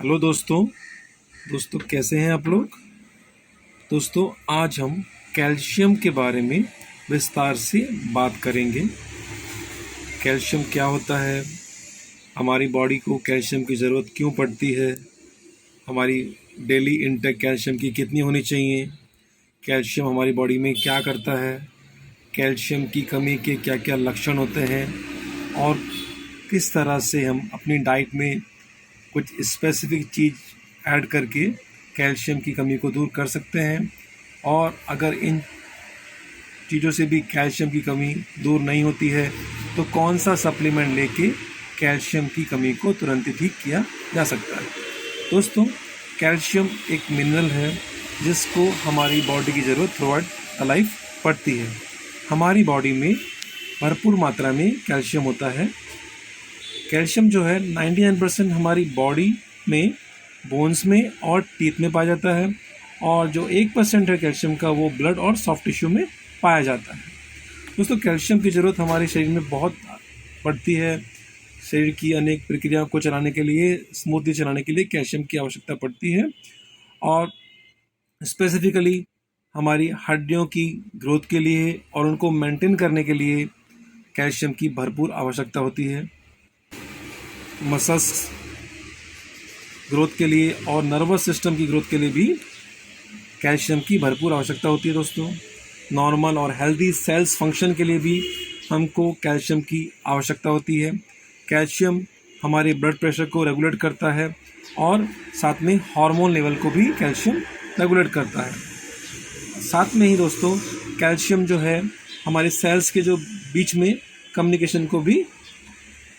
Hello दोस्तों कैसे हैं आप लोग। दोस्तों आज हम कैल्शियम के बारे में विस्तार से बात करेंगे। कैल्शियम क्या होता है, हमारी बॉडी को कैल्शियम की ज़रूरत क्यों पड़ती है, हमारी डेली इंटेक कैल्शियम की कितनी होनी चाहिए, कैल्शियम हमारी बॉडी में क्या करता है, कैल्शियम की कमी के क्या क्या लक्षण होते हैं और किस तरह से हम अपनी डाइट में कुछ स्पेसिफिक चीज़ ऐड करके कैल्शियम की कमी को दूर कर सकते हैं। और अगर इन चीज़ों से भी कैल्शियम की कमी दूर नहीं होती है तो कौन सा सप्लीमेंट लेके कैल्शियम की कमी को तुरंत ही ठीक किया जा सकता है। दोस्तों कैल्शियम एक मिनरल है जिसको हमारी बॉडी की ज़रूरत थ्रू आउट द लाइफ पड़ती है। हमारी बॉडी में भरपूर मात्रा में कैल्शियम होता है। कैल्शियम जो है 99% हमारी बॉडी में बोन्स में और टीथ में पाया जाता है और जो 1% है कैल्शियम का वो ब्लड और सॉफ्ट टिश्यू में पाया जाता है। दोस्तों कैल्शियम की ज़रूरत हमारे शरीर में बहुत पड़ती है। शरीर की अनेक प्रक्रियाओं को चलाने के लिए, स्मूथली चलाने के लिए कैल्शियम की आवश्यकता पड़ती है और स्पेसिफिकली हमारी हड्डियों की ग्रोथ के लिए और उनको मेंटेन करने के लिए कैल्शियम की भरपूर आवश्यकता होती है। मसल्स ग्रोथ के लिए और नर्वस सिस्टम की ग्रोथ के लिए भी कैल्शियम की भरपूर आवश्यकता होती है। दोस्तों नॉर्मल और हेल्दी सेल्स फंक्शन के लिए भी हमको कैल्शियम की आवश्यकता होती है। कैल्शियम हमारे ब्लड प्रेशर को रेगुलेट करता है और साथ में हार्मोन लेवल को भी कैल्शियम रेगुलेट करता है। साथ में ही दोस्तों कैल्शियम जो है हमारे सेल्स के जो बीच में कम्युनिकेशन को भी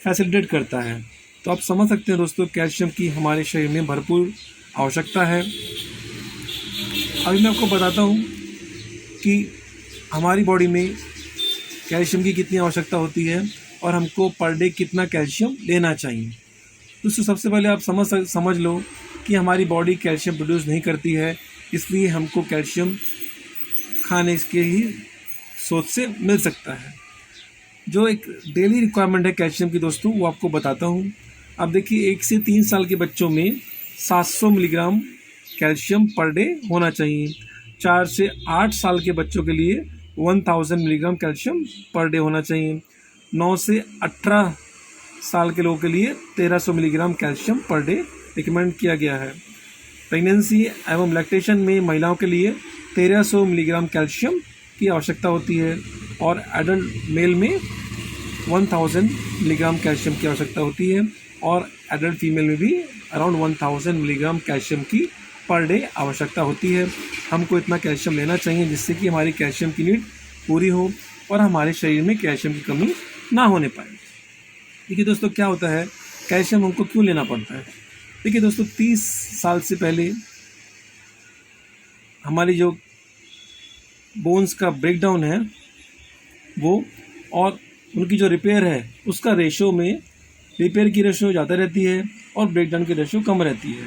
फैसिलिटेट करता है। तो आप समझ सकते हैं दोस्तों कैल्शियम की हमारे शरीर में भरपूर आवश्यकता है। अभी मैं आपको बताता हूँ कि हमारी बॉडी में कैल्शियम की कितनी आवश्यकता होती है और हमको पर डे कितना कैल्शियम लेना चाहिए। दोस्तों सबसे पहले आप समझ लो कि हमारी बॉडी कैल्शियम प्रोड्यूस नहीं करती है, इसलिए हमको कैल्शियम खाने के ही सोच से मिल सकता है। जो एक डेली रिक्वायरमेंट है कैल्शियम की दोस्तों वो आपको बताता हूँ। अब देखिए 1 से 3 साल के बच्चों में 700 मिलीग्राम कैल्शियम पर डे होना चाहिए। 4 से 8 साल के बच्चों के लिए 1000 मिलीग्राम कैल्शियम पर डे होना चाहिए। 9 से 18 साल के लोगों के लिए 1300 milligram calcium per day recommend किया गया है। प्रेगनेंसी एवं लैक्टेशन में महिलाओं के लिए 1300 मिलीग्राम कैल्शियम की आवश्यकता होती है और एडल्ट मेल में 1000 मिलीग्राम कैल्शियम की आवश्यकता होती है और एडल्ट फीमेल में भी अराउंड 1000 मिलीग्राम कैल्शियम की पर डे आवश्यकता होती है। हमको इतना कैल्शियम लेना चाहिए जिससे कि हमारी कैल्शियम की नीड पूरी हो और हमारे शरीर में कैल्शियम की कमी ना होने पाए। देखिए दोस्तों क्या होता है, कैल्शियम हमको क्यों लेना पड़ता है। देखिए दोस्तों 30 साल से पहले हमारी जो बोन्स का ब्रेकडाउन है वो और उनकी जो रिपेयर है उसका रेशो में रिपेयर की रेशो ज़्यादा रहती है और ब्रेकडाउन की रेशो कम रहती है।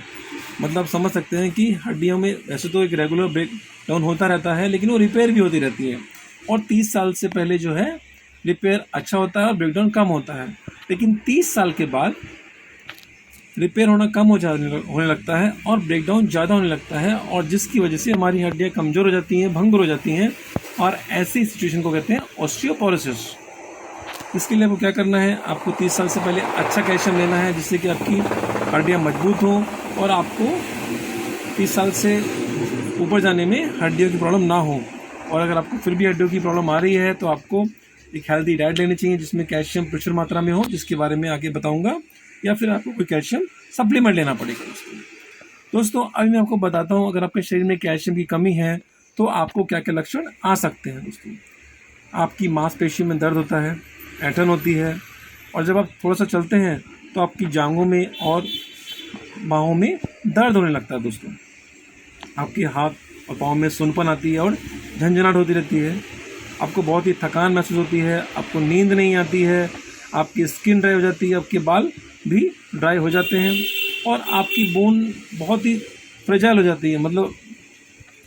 मतलब समझ सकते हैं कि हड्डियों में वैसे तो एक रेगुलर ब्रेकडाउन होता रहता है लेकिन वो रिपेयर भी होती रहती है और 30 साल से पहले जो है रिपेयर अच्छा होता है और ब्रेकडाउन कम होता है। लेकिन 30 साल के बाद रिपेयर होना कम होने लगता है और ब्रेकडाउन ज़्यादा होने लगता है और जिसकी वजह से हमारी हड्डियाँ कमज़ोर हो जाती हैं, भंगुर हो जाती हैं और ऐसी सिचुएशन को कहते हैं ऑस्टियोपोरोसिस। इसके लिए आपको क्या करना है, आपको 30 साल से पहले अच्छा कैल्शियम लेना है जिससे कि आपकी हड्डियाँ मजबूत हों और आपको 30 साल से ऊपर जाने में हड्डियों की प्रॉब्लम ना हो। और अगर आपको फिर भी हड्डियों की प्रॉब्लम आ रही है तो आपको एक हेल्दी डाइट लेनी चाहिए जिसमें कैल्शियम प्रचुर मात्रा में हो, जिसके बारे में आगे बताऊँगा, या फिर आपको कोई कैल्शियम सप्लीमेंट लेना पड़ेगा। दोस्तों अभी मैं आपको बताता हूँ अगर आपके शरीर में कैल्शियम की कमी है तो आपको क्या क्या लक्षण आ सकते हैं। दोस्तों आपकी मांसपेशी में दर्द होता है, ऐंठन होती है और जब आप थोड़ा सा चलते हैं तो आपकी जांघों में और बाहों में दर्द होने लगता है। दोस्तों आपके हाथ और पाँव में सुनपन आती है और झंझनाहट होती रहती है। आपको बहुत ही थकान महसूस होती है, आपको नींद नहीं आती है, आपकी स्किन ड्राई हो जाती है, आपके बाल भी ड्राई हो जाते हैं और आपकी बोन बहुत ही फ्रेजाइल हो जाती है। मतलब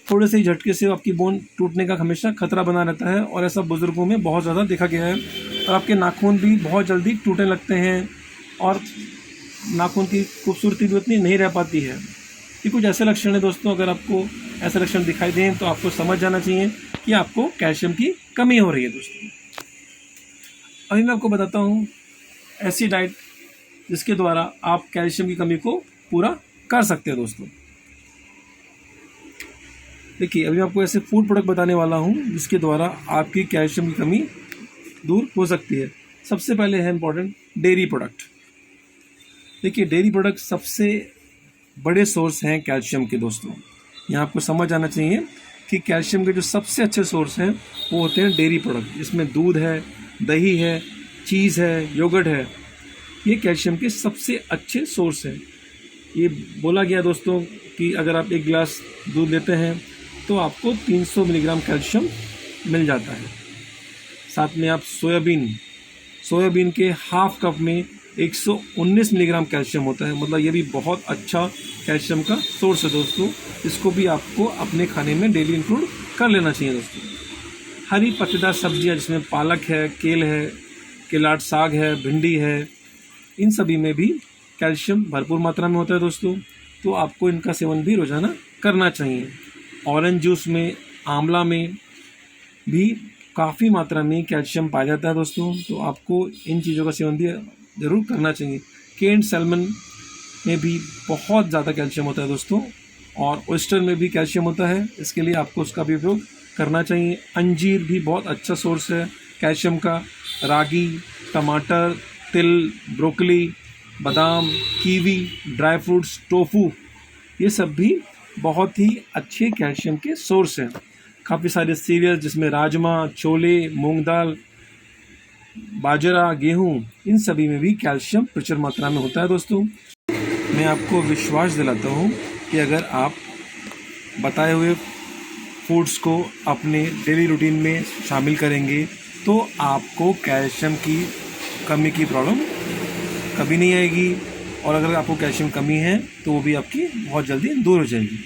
थोड़े से ही झटके से आपकी बोन टूटने का हमेशा खतरा बना रहता है और ऐसा बुज़ुर्गों में बहुत ज़्यादा देखा गया है। और आपके नाखून भी बहुत जल्दी टूटने लगते हैं और नाखून की खूबसूरती भी उतनी नहीं रह पाती है। ये कुछ ऐसे लक्षण है दोस्तों, अगर आपको ऐसे लक्षण दिखाई दें तो आपको समझ जाना चाहिए कि आपको कैल्शियम की कमी हो रही है दोस्तों। अभी मैं आपको बताता हूँ ऐसी डाइट जिसके द्वारा आप कैल्शियम की कमी को पूरा कर सकते हैं दोस्तों। देखिए, अभी मैं आपको ऐसे फूड प्रोडक्ट बताने वाला हूँ जिसके द्वारा आपकी कैल्शियम की कमी दूर हो सकती है। सबसे पहले है इम्पॉर्टेंट डेयरी प्रोडक्ट। देखिए, डेयरी प्रोडक्ट सबसे बड़े सोर्स हैं कैल्शियम के दोस्तों। यहाँ आपको समझ आना चाहिए कि कैल्शियम के जो सबसे अच्छे सोर्स हैं वो होते हैं डेयरी प्रोडक्ट, जिसमें दूध है, दही है, चीज़ है, योगर्ट है। ये कैल्शियम के सबसे अच्छे सोर्स हैं। ये बोला गया दोस्तों कि अगर आप 1 गिलास दूध लेते हैं तो आपको 300 मिलीग्राम कैल्शियम मिल जाता है। साथ में आप सोयाबीन के हाफ कप में 119 मिलीग्राम कैल्शियम होता है। मतलब ये भी बहुत अच्छा कैल्शियम का सोर्स है दोस्तों। इसको भी आपको अपने खाने में डेली इंक्लूड कर लेना चाहिए दोस्तों। हरी पत्तेदार सब्जियां जिसमें पालक है, केल है, केलाट साग है, भिंडी है, इन सभी में भी कैल्शियम भरपूर मात्रा में होता है दोस्तों। तो आपको इनका सेवन भी रोज़ाना करना चाहिए। ऑरेंज जूस में, आंवला में भी काफ़ी मात्रा में कैल्शियम पाया जाता है दोस्तों। तो आपको इन चीज़ों का सेवन भी ज़रूर करना चाहिए। केन्ड सैल्मन में भी बहुत ज़्यादा कैल्शियम होता है दोस्तों, और ऑयस्टर में भी कैल्शियम होता है। इसके लिए आपको उसका भी उपयोग करना चाहिए। अंजीर भी बहुत अच्छा सोर्स है कैल्शियम का। रागी, टमाटर, तिल, ब्रोकली, बादाम, कीवी, ड्राई फ्रूट्स, टोफू, ये सब भी बहुत ही अच्छे कैल्शियम के सोर्स हैं। काफ़ी सारे सीरियल जिसमें राजमा, छोले, मूंग दाल, बाजरा, गेहूं, इन सभी में भी कैल्शियम प्रचुर मात्रा में होता है दोस्तों। मैं आपको विश्वास दिलाता हूं कि अगर आप बताए हुए फूड्स को अपने डेली रूटीन में शामिल करेंगे तो आपको कैल्शियम की कमी की प्रॉब्लम कभी नहीं आएगी। और अगर आपको कैल्शियम कमी है तो वो भी आपकी बहुत जल्दी दूर हो जाएगी।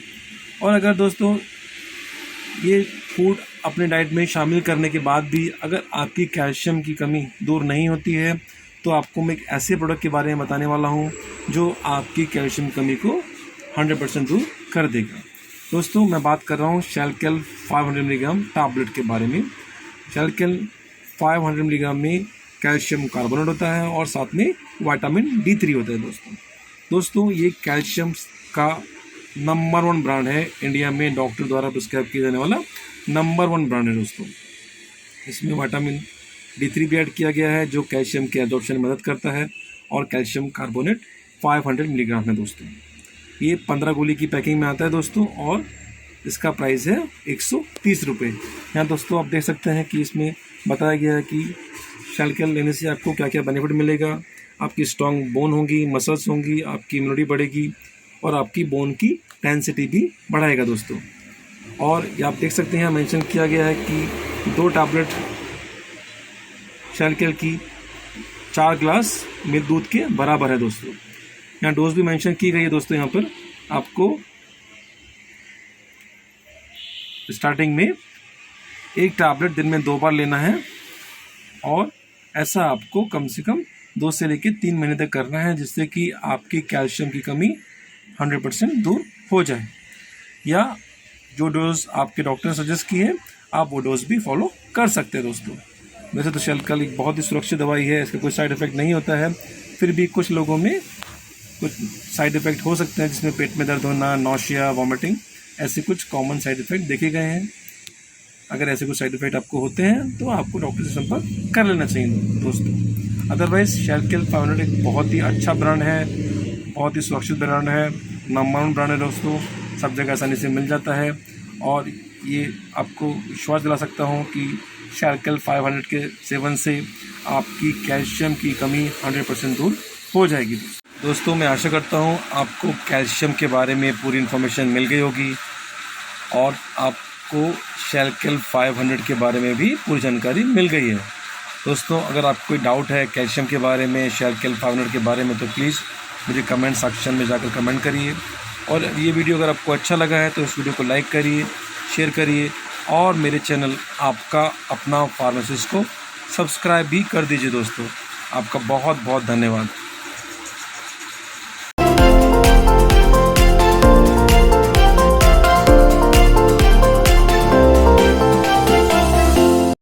और अगर दोस्तों ये फूड अपने डाइट में शामिल करने के बाद भी अगर आपकी कैल्शियम की कमी दूर नहीं होती है तो आपको मैं एक ऐसे प्रोडक्ट के बारे में बताने वाला हूँ जो आपकी कैल्शियम कमी को 100% दूर कर देगा। दोस्तों, मैं बात कर रहा हूँ शैलकेल 500 मिलीग्राम टैबलेट के बारे में। शैलकेल 500 मिलीग्राम में कैल्शियम कार्बोनेट होता है और साथ में विटामिन D3 होता है दोस्तों। ये कैल्शियम का नंबर 1 ब्रांड है इंडिया में, डॉक्टर द्वारा प्रिस्क्राइब किया जाने वाला नंबर 1 ब्रांड है दोस्तों। इसमें विटामिन D3 भी ऐड किया गया है जो कैल्शियम के एब्जॉर्प्शन में मदद करता है, और कैल्शियम कार्बोनेट 500 मिलीग्राम है दोस्तों। ये 15 गोली की पैकिंग में आता है दोस्तों, और इसका प्राइस है 130 रुपये। यहाँ दोस्तों आप देख सकते हैं कि इसमें बताया गया है कि शैलकेल लेने से आपको क्या क्या बेनिफिट मिलेगा। आपकी स्ट्रॉन्ग बोन होगी, मसल्स होंगी, आपकी इम्यूनिटी बढ़ेगी, और आपकी बोन की डेंसिटी भी बढ़ाएगा दोस्तों। और ये आप देख सकते हैं मेंशन किया गया है कि 2 टैबलेट शैलकेल की 4 ग्लास मिल्क दूध के बराबर है दोस्तों। यहाँ डोज भी मेंशन की गई है दोस्तों। यहाँ पर आपको स्टार्टिंग में 1 टैबलेट दिन में 2 बार लेना है, और ऐसा आपको कम से कम 2 से लेकर 3 महीने तक करना है, जिससे कि आपकी कैल्शियम की कमी 100% दूर हो जाए। या जो डोज आपके डॉक्टर ने सजेस्ट की है आप वो डोज भी फॉलो कर सकते हैं दोस्तों। वैसे तो शैलकेल एक बहुत ही सुरक्षित दवाई है, इसका कोई साइड इफ़ेक्ट नहीं होता है। फिर भी कुछ लोगों में कुछ साइड इफ़ेक्ट हो सकते हैं, जिसमें पेट में दर्द होना, नौशिया, वॉमिटिंग, ऐसे कुछ कॉमन साइड इफ़ेक्ट देखे गए हैं। अगर ऐसे कुछ साइड इफ़ेक्ट आपको होते हैं तो आपको डॉक्टर से संपर्क कर लेना चाहिए दोस्तों। अदरवाइज़ शैलकेल 500 एक बहुत ही अच्छा ब्रांड है, बहुत ही सुरक्षित ब्रांड है, नंबर 1 ब्रांड है दोस्तों। सब जगह आसानी से मिल जाता है, और ये आपको विश्वास दिला सकता हूँ कि शैलकेल 500 के सेवन से आपकी कैल्शियम की कमी 100% दूर हो जाएगी दोस्तों। मैं आशा करता हूँ आपको कैल्शियम के बारे में पूरी इन्फॉर्मेशन मिल गई होगी, और आपको शैलकेल 500 के बारे में भी पूरी जानकारी मिल गई है दोस्तों। अगर आपको कोई डाउट है कैल्शियम के बारे में, शैलकेल 500 के बारे में, तो प्लीज़ मुझे कमेंट सेक्शन में जाकर कमेंट करिए। और ये वीडियो अगर आपको अच्छा लगा है तो इस वीडियो को लाइक करिए, शेयर करिए, और मेरे चैनल आपका अपना फार्मासिस्ट को सब्सक्राइब भी कर दीजिए दोस्तों। आपका बहुत बहुत धन्यवाद।